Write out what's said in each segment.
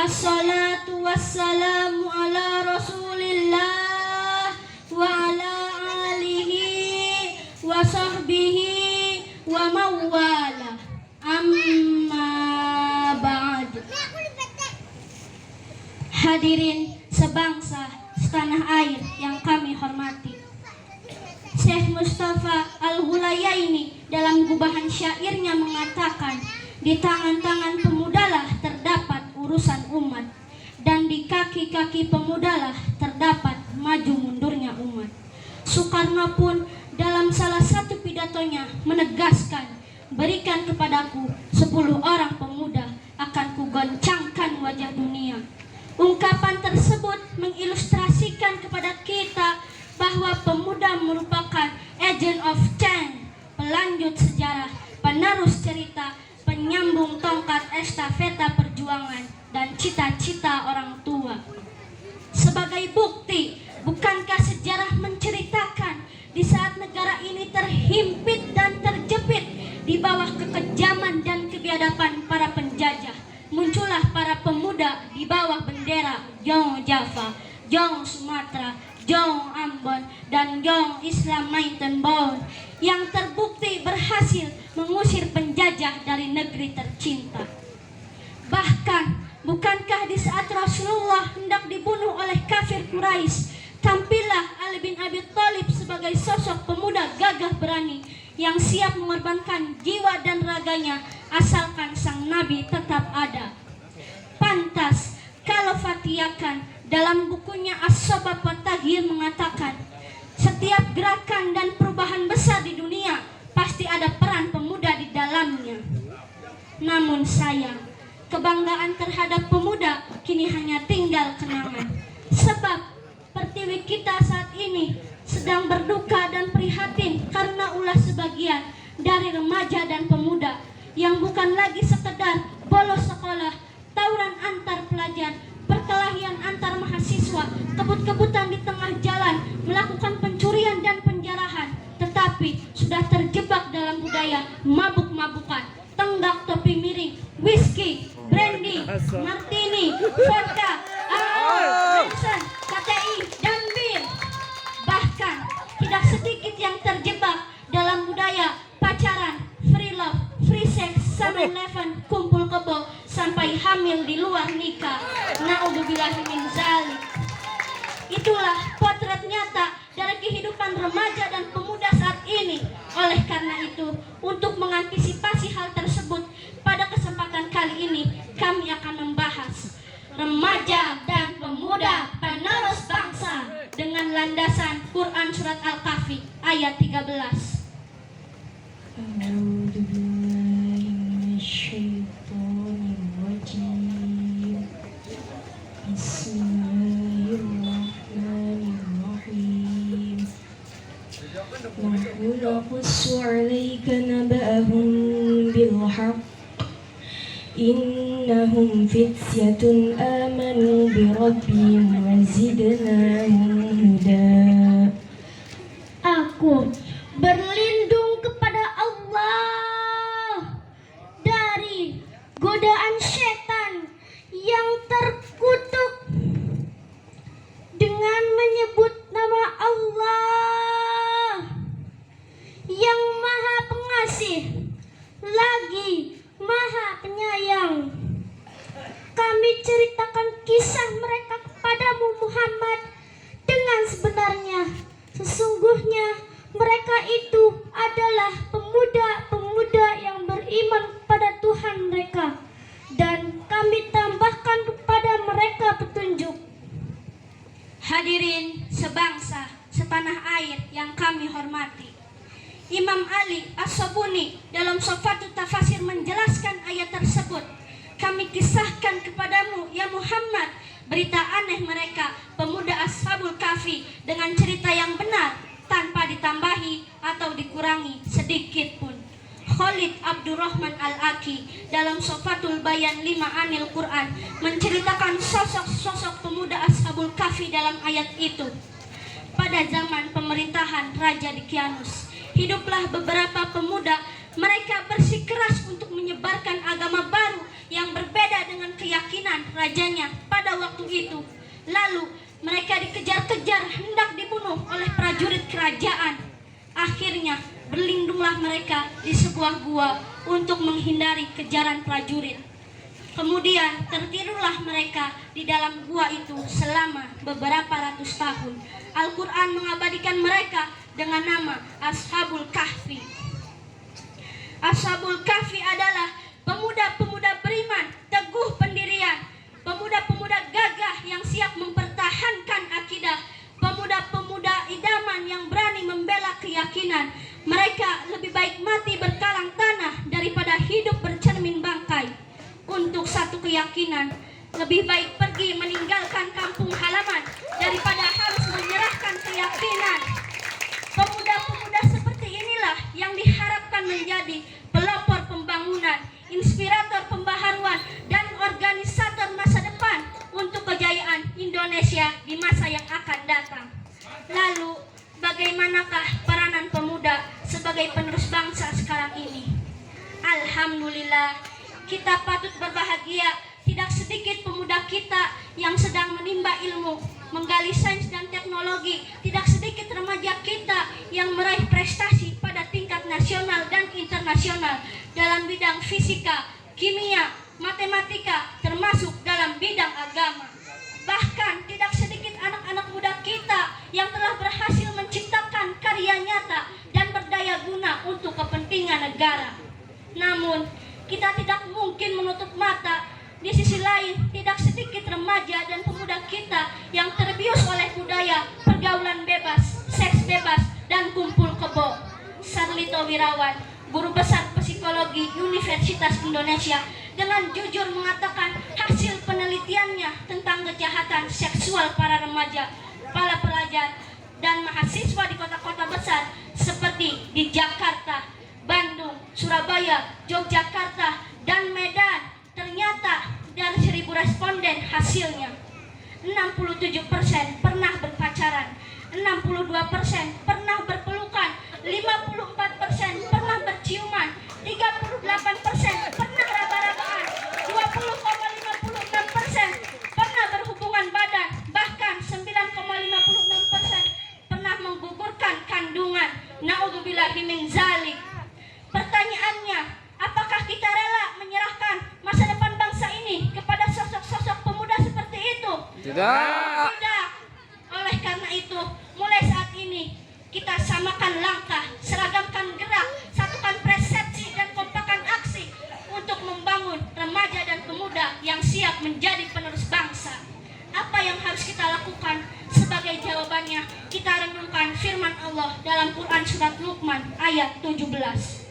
Assalatu wassalamu ala Rasulillah wa ala alihi wa sahbihi wa mawala. Amma ba'd. Hadirin sebangsa setanah air yang kami hormati, Syekh Mustafa Al-Hulayaini dalam gubahan syairnya mengatakan, di tangan-tangan pemudalah terdapat urusan umat, dan di kaki-kaki pemudalah terdapat maju mundurnya umat. Soekarno pun dalam salah satu pidatonya menegaskan, berikan kepadaku 10 orang pemuda, akan kugoncangkan wajah dunia. Ungkapan tersebut mengilustrasikan kepada kita bahwa pemuda merupakan agent of change, pelanjut sejarah, penerus cerita, penyambung tongkat estafeta perjuangan dan cita-cita orang tua. Sebagai bukti, bukankah sejarah menceritakan di saat negara ini terhimpit dan terjepit di bawah kekejaman dan kebiadaban para penjajah, muncullah para pemuda di bawah bendera Jong Java, Jong Sumatera, Jong Ambon, dan Jong Islam Mountain Bound yang terbukti berhasil mengusir penjajah dari negeri tercinta. Bahkan, bukankah di saat Rasulullah hendak dibunuh oleh kafir Quraisy, tampillah Ali bin Abi Thalib sebagai sosok pemuda gagah berani yang siap mengorbankan jiwa dan raganya asalkan sang Nabi tetap ada. Pantas kalau Fatiyakan dalam bukunya As-Sabab wa Taghyir mengatakan, setiap gerakan dan perubahan besar di dunia pasti ada peran pemuda di dalamnya. Namun sayang, kebanggaan terhadap pemuda kini hanya tinggal kenangan. Sebab pertiwi kita saat ini sedang berduka dan prihatin karena ulah sebagian dari remaja dan pemuda yang bukan lagi sekedar bolos sekolah, tawuran antar pelajar, perkelahian antar mahasiswa, kebut-kebutan di tengah jalan, melakukan pencurian dan penjarahan, tetapi sudah terjebak dalam budaya mabuk-mabukan, tenggak topi miring, whisky, brandy, martini, vodka, Manson, KTI, dan bir. Bahkan tidak sedikit yang terjebak dalam budaya pacaran, free love, free sex, 7-Eleven, kumpul kebo, sampai hamil di luar nikah. Na'udzubillahi min dzalik. Itulah potret nyata dari kehidupan remaja dan pemuda saat ini. Oleh karena itu, untuk mengantisipasi hal tersebut, pada kesempatan kali ini kami akan membahas remaja dan pemuda penerus bangsa dengan landasan Quran Surat Al-Kahfi ayat 13. نحن نقص عليك نبأهم بالحق إنهم فتية آمنوا بربهم وزدناهم هدى. Aku berlindung kepada Allah dari godaan setan yang terkutuk dengan menyebut nama Allah yang Maha Pengasih lagi Maha Penyayang. Kami ceritakan kisah mereka kepadamu Muhammad dengan sebenarnya. Sesungguhnya mereka itu adalah pemuda-pemuda yang beriman kepada Tuhan mereka, dan kami tambahkan kepada mereka petunjuk. Hadirin sebangsa setanah air yang kami hormati, Imam Ali As-Sabuni dalam Sofatut Tafasir menjelaskan ayat tersebut. Kami kisahkan kepadamu ya Muhammad berita aneh mereka pemuda Ashabul Kahfi dengan cerita yang benar tanpa ditambahi atau dikurangi sedikit pun. Khalid Abdurrahman Al-Aki dalam Sofatul Bayan 5 Anil Quran menceritakan sosok-sosok pemuda Ashabul Kahfi dalam ayat itu. Pada zaman pemerintahan Raja Dkianus, hiduplah beberapa pemuda. Mereka bersikeras untuk menyebarkan agama baru yang berbeda dengan keyakinan rajanya pada waktu itu. Lalu mereka dikejar-kejar hendak dibunuh oleh prajurit kerajaan. Akhirnya berlindunglah mereka di sebuah gua untuk menghindari kejaran prajurit. Kemudian tertidurlah mereka di dalam gua itu selama beberapa ratus tahun. Al-Quran mengabadikan mereka dengan nama Ashabul Kahfi. Ashabul Kahfi adalah pemuda-pemuda beriman, teguh pendirian, pemuda-pemuda gagah yang siap mempertahankan akidah, pemuda-pemuda idaman yang berani membela keyakinan. Mereka lebih baik mati berkalang tanah daripada hidup bercermin bangkai. Untuk satu keyakinan, lebih baik pergi meninggalkan kampung halaman daripada harus menyerahkan keyakinan. Pemuda-pemuda seperti inilah yang diharapkan menjadi pelopor pembangunan, inspirator pembaharuan, dan organisator masa depan untuk kejayaan Indonesia di masa yang akan datang. Lalu, bagaimanakah peranan pemuda sebagai penerus bangsa sekarang ini? Alhamdulillah, kita patut berbahagia. Tidak sedikit pemuda kita yang sedang menimba ilmu, menggali sains dan teknologi. Tidak sedikit remaja kita yang meraih prestasi pada tingkat nasional dan internasional dalam bidang fisika, kimia, matematika, termasuk dalam bidang agama. Bahkan tidak sedikit anak-anak muda kita yang telah berhasil menciptakan karya nyata dan berdaya guna untuk kepentingan negara. Namun, kita tidak mungkin menutup mata. Di sisi lain, tidak sedikit remaja dan pemuda kita yang terbius oleh budaya pergaulan bebas, seks bebas, dan kumpul kebo. Sarlito Wirawan, guru besar psikologi Universitas Indonesia, dengan jujur mengatakan hasil penelitiannya tentang kejahatan seksual para remaja, para pelajar, dan mahasiswa di kota-kota besar seperti di Jakarta, Bandung, Surabaya, Yogyakarta, dan Medan. Ternyata dari 1.000 responden hasilnya 67% pernah berpacaran, 62% pernah berpelukan, 54% pernah berciuman, 38% pernah raba-rabaan, 20,56% pernah berhubungan badan, bahkan 9,56% pernah menggugurkan kandungan. Naudzubillahi min zalik. Pertanyaannya, apakah kita rela menyerahkan masa depan bangsa ini kepada sosok-sosok pemuda seperti itu? Tidak. Tidak. Oleh karena itu, mulai saat ini kita samakan langkah, seragamkan gerak, satukan persepsi dan kompakan aksi untuk membangun remaja dan pemuda yang siap menjadi penerus bangsa. Apa yang harus kita lakukan? Sebagai jawabannya, kita renungkan firman Allah dalam Quran surat Luqman ayat 17.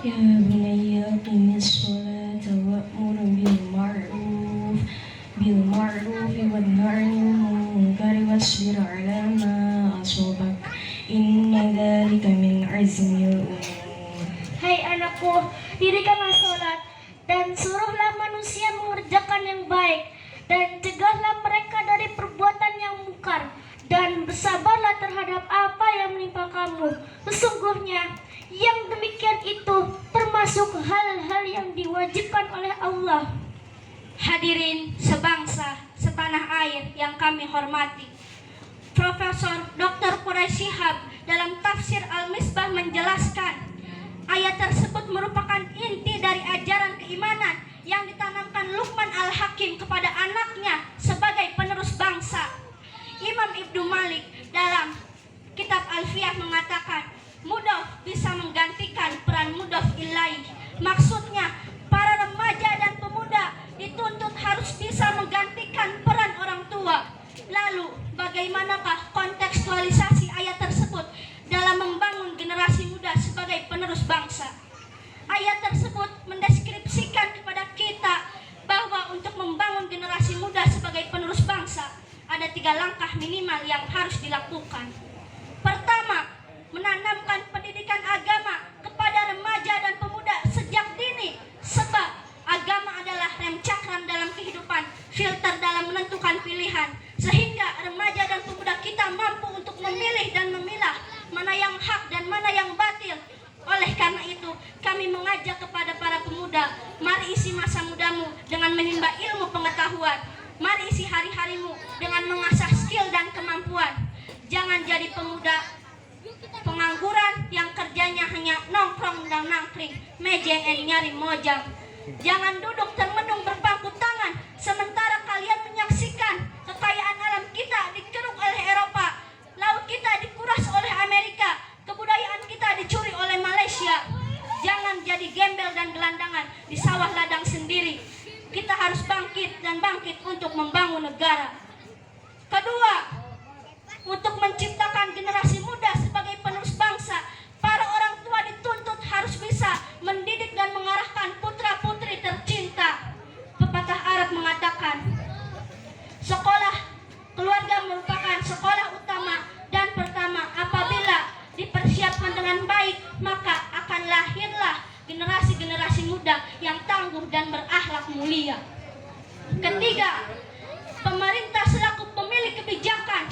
Ya bunayya qimis sholata wa'mur bil ma'ruf wanha 'anil munkar wasbir 'ala ma asabak inna dzalika min azmil umur. Hai anakku, dirikanlah sholat dan suruhlah manusia mengerjakan yang baik dan cegahlah mereka dari perbuatan yang mungkar dan bersabarlah terhadap apa yang menimpa kamu. Sesungguhnya yang demikian itu termasuk hal-hal yang diwajibkan oleh Allah. Hadirin sebangsa, setanah air yang kami hormati, Profesor Dr. Quraisy Shihab dalam tafsir Al-Misbah menjelaskan, ayat tersebut merupakan inti dari ajaran keimanan yang ditanamkan Luqman Al-Hakim kepada anaknya sebagai penerus bangsa. Imam Ibnu Malik dalam kitab Alfiyah mengatakan, mudhaf bisa menggantikan peran mudhaf ilaih. Maksudnya, para remaja dan pemuda dituntut harus bisa menggantikan peran orang tua. Lalu, bagaimanakah kontekstualisasi ayat tersebut dalam membangun generasi muda sebagai penerus bangsa? Ayat tersebut mendeskripsikan kepada kita bahwa untuk membangun generasi muda sebagai penerus bangsa, ada 3 langkah minimal yang harus dilakukan. Pertama, menanamkan pendidikan agama kepada remaja dan pemuda sejak dini, sebab agama adalah rem cakram dalam kehidupan, filter dalam menentukan pilihan, sehingga remaja dan pemuda kita mampu untuk memilih dan memilah mana yang hak dan mana yang batil, Oleh karena itu, kami mengajak kepada para pemuda, mari isi masa mudamu dengan menimba ilmu pengetahuan. Mari isi hari-harimu dengan mengasah skill dan kemampuan. Jangan jadi pemuda pengangguran yang kerjanya hanya nongkrong dan nangkring, mejeng nyari mojang. Jangan duduk termenung berpangku tangan sementara kalian menyaksikan kekayaan alam kita dikeruk oleh Eropa, laut kita dikuras oleh Amerika, kebudayaan kita dicuri oleh Malaysia. Jangan jadi gembel dan gelandangan di sawah ladang sendiri. Kita harus bangkit dan bangkit untuk membangun negara. Kedua, untuk menciptakan generasi muda sebagai penerus bangsa, para orang tua dituntut harus bisa mendidik dan mengarahkan putra-putri tercinta. Pepatah Arab mengatakan, sekolah keluarga merupakan sekolah utama dan pertama. Apabila dipersiapkan dengan baik, maka akan lahirlah generasi-generasi muda yang tangguh dan berakhlak mulia. Ketiga, pemerintah selaku pemilik kebijakan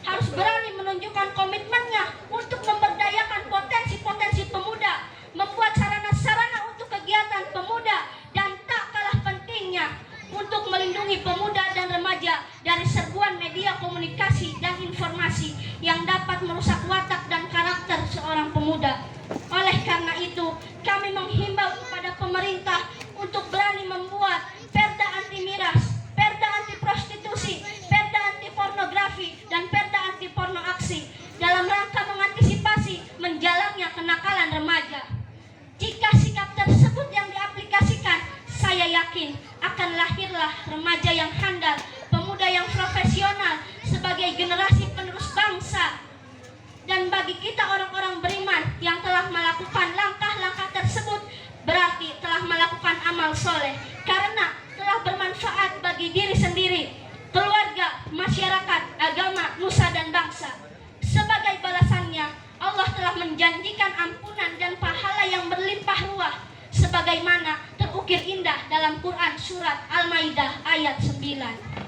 harus berani menunjukkan komitmennya untuk memberdayakan potensi-potensi pemuda, membuat sarana-sarana untuk kegiatan pemuda, dan tak kalah pentingnya untuk melindungi pemuda dan remaja dari serbuan media komunikasi dan informasi yang dapat merusak watak dan karakter seorang pemuda. Oleh karena itu, kami menghimbau kepada pemerintah untuk berani membuat perda anti miras, perda anti prostitusi, perda anti pornografi, dan perda anti porno aksi dalam rangka mengantisipasi menjalannya kenakalan remaja. Jika sikap tersebut yang diaplikasikan, saya yakin akan lahirlah remaja yang handal, pemuda yang profesional sebagai generasi penerus bangsa. Dan bagi kita orang-orang beriman yang telah melakukan langkah-langkah tersebut, berarti telah melakukan amal soleh, karena telah bermanfaat bagi diri sendiri, keluarga, masyarakat, agama, nusa, dan bangsa. Sebagai balasannya, Allah telah menjanjikan ampunan dan pahala yang berlimpah ruah, sebagaimana terukir indah dalam Quran surat Al-Maidah ayat 9.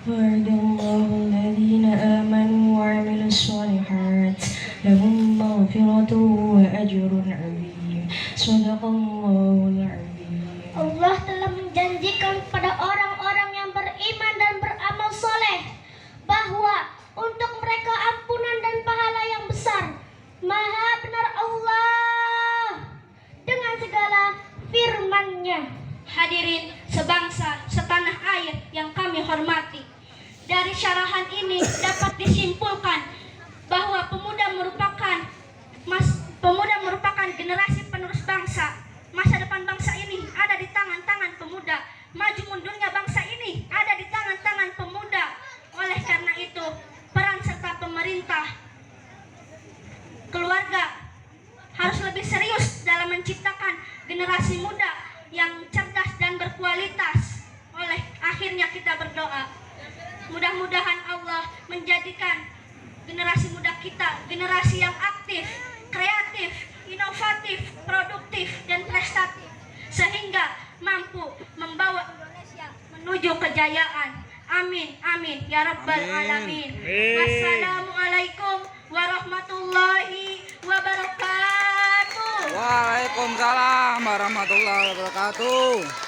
وعد الله الذين آمنوا وعملوا الصالحات لهم مغفرة وأجر عظيم صدق الله العظيم. Allah telah menjanjikan kepada orang-orang yang beriman dan beramal soleh bahwa untuk mereka ampunan dan pahala yang besar. Maha benar Allah dengan segala firman-Nya. Hadirin sebangsa, setanah air yang kami hormati, dari syarahan ini dapat disimpulkan bahwa pemuda merupakan generasi penerus bangsa. Masa depan bangsa ini ada di tangan-tangan pemuda. Maju mundurnya bangsa ini ada di tangan-tangan pemuda. Oleh karena itu, peran serta pemerintah, keluarga harus lebih serius dalam menciptakan generasi muda yang cerdas dan berkualitas. Oleh akhirnya kita berdoa, mudah-mudahan Allah menjadikan generasi muda kita generasi yang aktif, kreatif, inovatif, produktif, dan prestatif, sehingga mampu membawa Indonesia menuju kejayaan. Amin, amin, ya rabbal alamin. Wassalamualaikum warahmatullahi wabarakatuh. Waalaikumsalam warahmatullahi wabarakatuh.